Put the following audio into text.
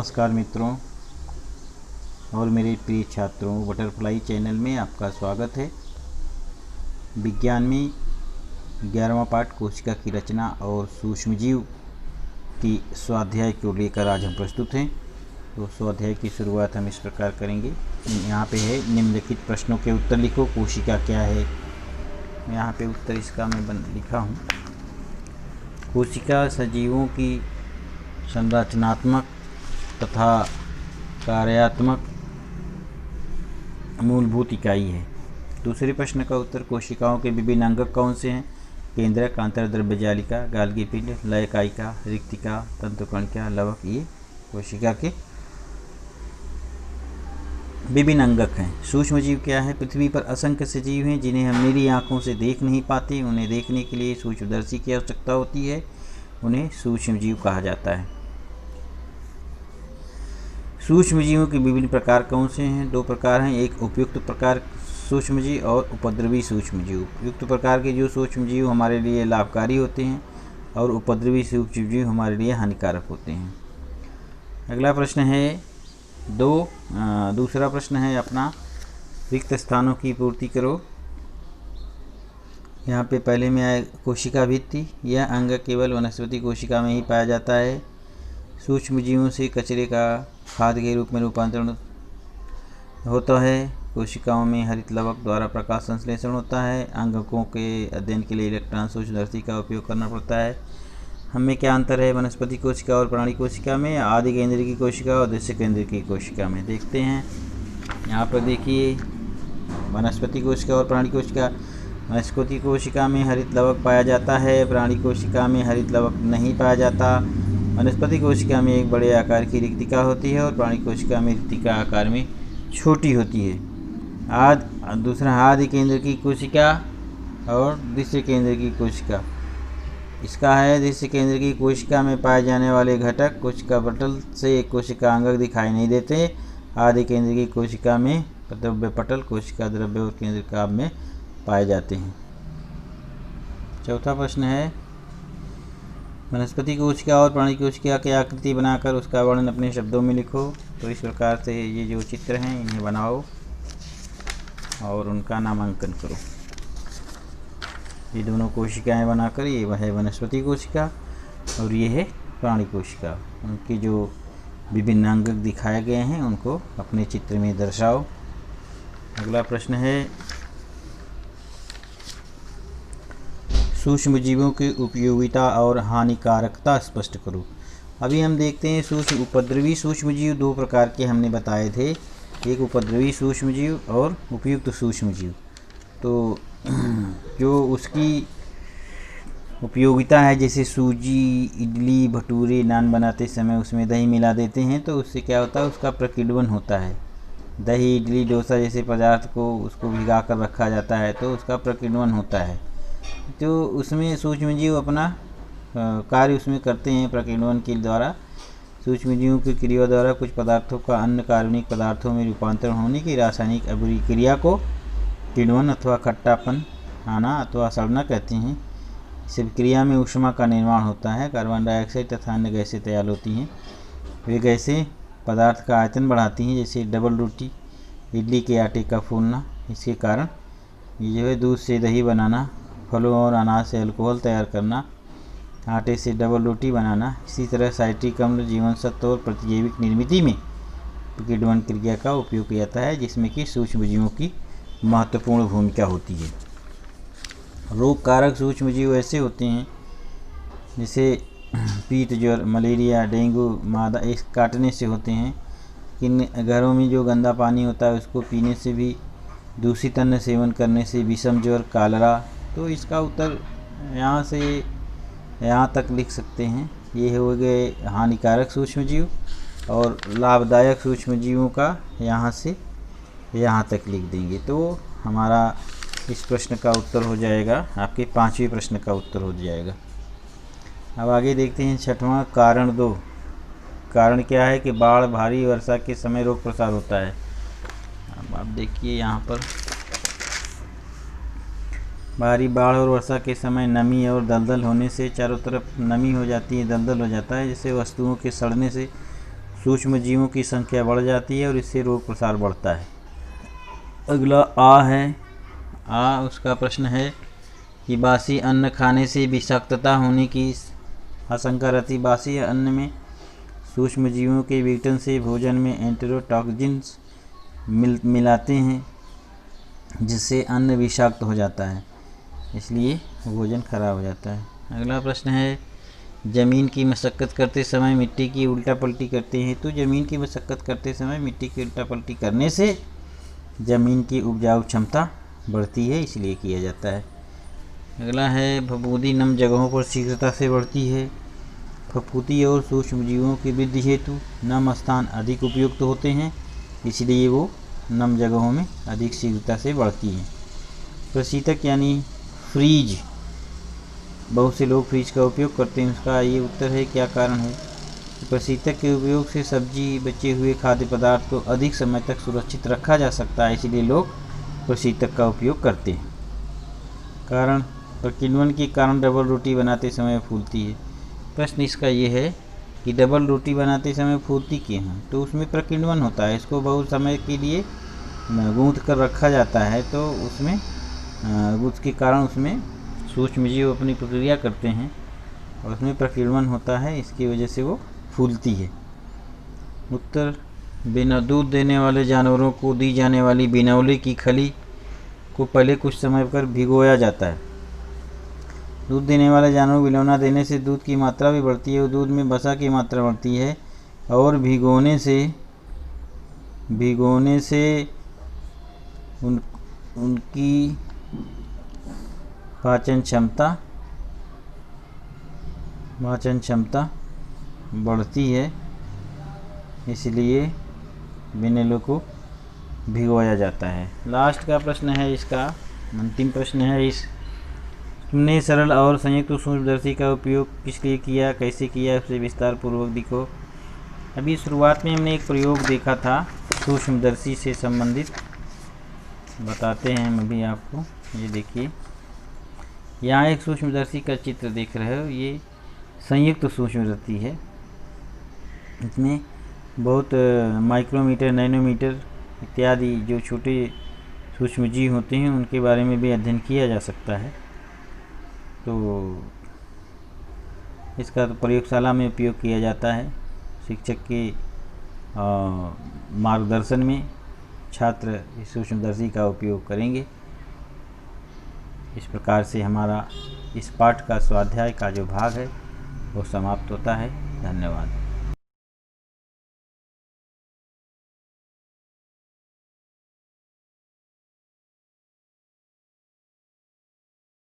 नमस्कार मित्रों और मेरे प्रिय छात्रों, बटरफ्लाई चैनल में आपका स्वागत है। विज्ञान में 11वां पाठ कोशिका की रचना और सूक्ष्मजीव की स्वाध्याय को लेकर आज हम प्रस्तुत हैं। तो स्वाध्याय की शुरुआत हम इस प्रकार करेंगे। यहाँ पे है निम्नलिखित प्रश्नों के उत्तर लिखो। कोशिका क्या है? यहाँ पे उत्तर इसका मैं लिखा हूँ। कोशिका सजीवों की संरचनात्मक तथा कार्यात्मक मूलभूत इकाई है। दूसरे प्रश्न का उत्तर, कोशिकाओं के विभिन्न अंग कौन से हैं? केंद्रक, आंतरद्रव्य जालिका, गाल्गी पिंड, लयकायिका, रिक्तिका, तंतुकणिका, लवक, ये कोशिका के विभिन्न अंगक हैं। सूक्ष्मजीव क्या है? पृथ्वी पर असंख्य सजीव हैं जिन्हें हम मेरी आँखों से देख नहीं पाते। उन्हें देखने के लिए सूक्ष्मदर्शी की आवश्यकता होती है। उन्हें सूक्ष्मजीव कहा जाता है। सूक्ष्मजीवों के विभिन्न प्रकार कौन से हैं? दो प्रकार हैं, एक उपयुक्त प्रकार सूक्ष्मजीव और उपद्रवी सूक्ष्मजीव। उपयुक्त प्रकार के जो सूक्ष्मजीव हमारे लिए लाभकारी होते हैं और उपद्रवी सूक्ष्मजीव हमारे लिए हानिकारक होते हैं। अगला प्रश्न है दूसरा प्रश्न है अपना, रिक्त स्थानों की पूर्ति करो। यहाँ पे पहले में आए कोशिका भित्ति। यह अंग केवल वनस्पति कोशिका में ही पाया जाता है। सूक्ष्मजीवों से कचरे का खाद के रूप में रूपांतरण होता है। कोशिकाओं में हरित लवक द्वारा प्रकाश संश्लेषण होता है। अंगकों के अध्ययन के लिए इलेक्ट्रॉन सूक्ष्मदर्शी का उपयोग करना पड़ता है। हमें क्या अंतर है वनस्पति कोशिका और प्राणी कोशिका में? आदि केंद्र की कोशिका और दृश्य केंद्र की कोशिका में। देखते हैं यहाँ पर, देखिए वनस्पति कोशिका और प्राणी कोशिका। वनस्पति कोशिका में हरित लवक पाया जाता है, प्राणी कोशिका में हरित लवक नहीं पाया जाता। वनस्पति कोशिका में एक बड़े आकार की रिक्तिका होती है और प्राणी कोशिका में रिक्तिका आकार में छोटी होती है। दूसरा, आदि केंद्र की कोशिका और दृश्य केंद्र की कोशिका। इसका है, दृश्य केंद्र की कोशिका में पाए जाने वाले घटक कोशिका पटल से कोशिका अंगक दिखाई नहीं देते। आदि केंद्र की कोशिका में द्रव्य पटल कोशिका द्रव्य और केंद्र काभ में पाए जाते हैं। चौथा प्रश्न है, वनस्पति कोशिका और प्राणी कोशिका की आकृति बनाकर उसका वर्णन अपने शब्दों में लिखो। तो इस प्रकार से ये जो चित्र हैं इन्हें बनाओ और उनका नामांकन करो। ये दोनों कोशिकाएं बनाकर, ये वह है वनस्पति कोशिका और ये है प्राणी कोशिका। उनके जो विभिन्न अंग दिखाए गए हैं उनको अपने चित्र में दर्शाओ। अगला प्रश्न है, सूक्ष्मजीवों की उपयोगिता और हानिकारकता स्पष्ट करो। अभी हम देखते हैं उपद्रवी सूक्ष्मजीव दो प्रकार के हमने बताए थे, एक उपद्रवी सूक्ष्मजीव और उपयुक्त सूक्ष्मजीव। तो जो उसकी उपयोगिता है, जैसे सूजी, इडली, भटूरे, नान बनाते समय उसमें दही मिला देते हैं तो उससे क्या होता है, उसका प्रकीर्णन होता है। दही, इडली, डोसा जैसे पदार्थ को उसको भिगा कर रखा जाता है तो उसका प्रकीर्णन होता है। तो उसमें सूक्ष्मजीव अपना कार्य उसमें करते हैं प्रकीर्णन के द्वारा। सूक्ष्मजीवों की क्रिया द्वारा कुछ पदार्थों का अन्य कार्बनिक पदार्थों में रूपांतरण होने की रासायनिक अभिक्रिया को किण्वन अथवा खट्टापन आना अथवा सड़ना कहते हैं। इस अभिक्रिया में ऊष्मा का निर्माण होता है। कार्बन डाइऑक्साइड तथा अन्य गैसें तैयार होती हैं। वे गैसें पदार्थ का आयतन बढ़ाती हैं, जैसे डबल रोटी, इडली के आटे का फूलना। इसके कारण ये जो है दूध से दही बनाना, फलों और अनाज से अल्कोहल तैयार करना, आटे से डबल रोटी बनाना। इसी तरह साइट्रिक अम्ल, जीवन सत्व और प्रतिजैविक निर्मिति में प्रकीर्णन क्रिया का उपयोग किया जाता है, जिसमें कि सूक्ष्मजीवों की महत्वपूर्ण भूमिका होती है। रोग कारक सूक्ष्मजीव ऐसे होते हैं जैसे पीत ज्वर, मलेरिया, डेंगू, मादा, इस काटने से होते हैं। किन घरों में जो गंदा पानी होता है उसको पीने से भी, दूषित अन्न सेवन करने से विषम ज्वर, कालरा। तो इसका उत्तर यहाँ से यहाँ तक लिख सकते हैं। ये हो गए हानिकारक सूक्ष्मजीव और लाभदायक सूक्ष्मजीवों का यहाँ से यहाँ तक लिख देंगे तो हमारा इस प्रश्न का उत्तर हो जाएगा, आपके 5वें प्रश्न का उत्तर हो जाएगा। अब आगे देखते हैं 6वां, कारण 2। कारण क्या है कि बाढ़, भारी वर्षा के समय रोग प्रसार होता है। अब आप देखिए यहाँ पर, भारी बाढ़ और वर्षा के समय नमी और दलदल होने से चारों तरफ नमी हो जाती है, दलदल हो जाता है, जिससे वस्तुओं के सड़ने से सूक्ष्म जीवों की संख्या बढ़ जाती है और इससे रोग प्रसार बढ़ता है। अगला आ है। उसका प्रश्न है कि बासी अन्न खाने से विषाक्तता होने की आशंका रहती। बासी अन्न में सूक्ष्म जीवों के विघटन से भोजन में एंटेरोटॉक्सिन्स मिलाते हैं, जिससे अन्न विषाक्त हो जाता है, इसलिए भोजन खराब हो जाता है। अगला प्रश्न है, ज़मीन की मशक्क़त करते समय मिट्टी की उल्टा पलटी करते हैं। तो ज़मीन की मशक्क़त करते समय मिट्टी की उल्टा पलटी करने से ज़मीन की उपजाऊ क्षमता बढ़ती है, इसलिए किया जाता है। अगला है, फफूंदी नम जगहों पर शीघ्रता से बढ़ती है। फफूंदी और सूक्ष्म जीवों की वृद्धि हेतु नम स्थान अधिक उपयुक्त होते हैं, इसलिए वो नम जगहों में अधिक शीघ्रता से बढ़ती हैं। प्रशीतक यानी फ्रीज, बहुत से लोग फ्रीज का उपयोग करते हैं। उसका ये उत्तर है, क्या कारण है। प्रशीतक के उपयोग से सब्जी, बचे हुए खाद्य पदार्थ को अधिक समय तक सुरक्षित रखा जा सकता है, इसलिए लोग प्रशीतक का उपयोग करते हैं। कारण, प्रकीर्णन के कारण डबल रोटी बनाते समय फूलती है। प्रश्न इसका ये है कि डबल रोटी बनाते समय फूलती क्यों है। तो उसमें प्रकीर्णन होता है, इसको बहुत समय के लिए गूंथ कर रखा जाता है, तो उसमें उसके कारण उसमें सूक्ष्म जीव अपनी प्रक्रिया करते हैं और उसमें प्रकीर्णन होता है, इसकी वजह से वो फूलती है। उत्तर, बिना दूध देने वाले जानवरों को दी जाने वाली बिनौले की खली को पहले कुछ समय पर भिगोया जाता है। दूध देने वाले जानवरों को बिनौला देने से दूध की मात्रा भी बढ़ती है और दूध में वसा की मात्रा बढ़ती है, और भिगोने से उनकी पाचन क्षमता बढ़ती है, इसलिए बिनौलों को भिगोया जाता है। लास्ट का प्रश्न है, इसका अंतिम प्रश्न है, तुमने सरल और संयुक्त सूक्ष्मदर्शी का उपयोग किस लिए किया, कैसे किया, उसे विस्तार पूर्वक दिखो। अभी शुरुआत में हमने एक प्रयोग देखा था सूक्ष्मदर्शी से संबंधित, बताते हैं हम अभी आपको। ये देखिए, यहाँ एक सूक्ष्मदर्शी का चित्र देख रहे हो, ये संयुक्त सूक्ष्मदर्शी है। इसमें बहुत माइक्रोमीटर, नैनोमीटर इत्यादि जो छोटे सूक्ष्म जीव होते हैं उनके बारे में भी अध्ययन किया जा सकता है। तो इसका तो प्रयोगशाला में उपयोग किया जाता है। शिक्षक के मार्गदर्शन में छात्र इस सूक्ष्मदर्शी का उपयोग करेंगे। इस प्रकार से हमारा इस पाठ का स्वाध्याय का जो भाग है वो समाप्त होता है। धन्यवाद।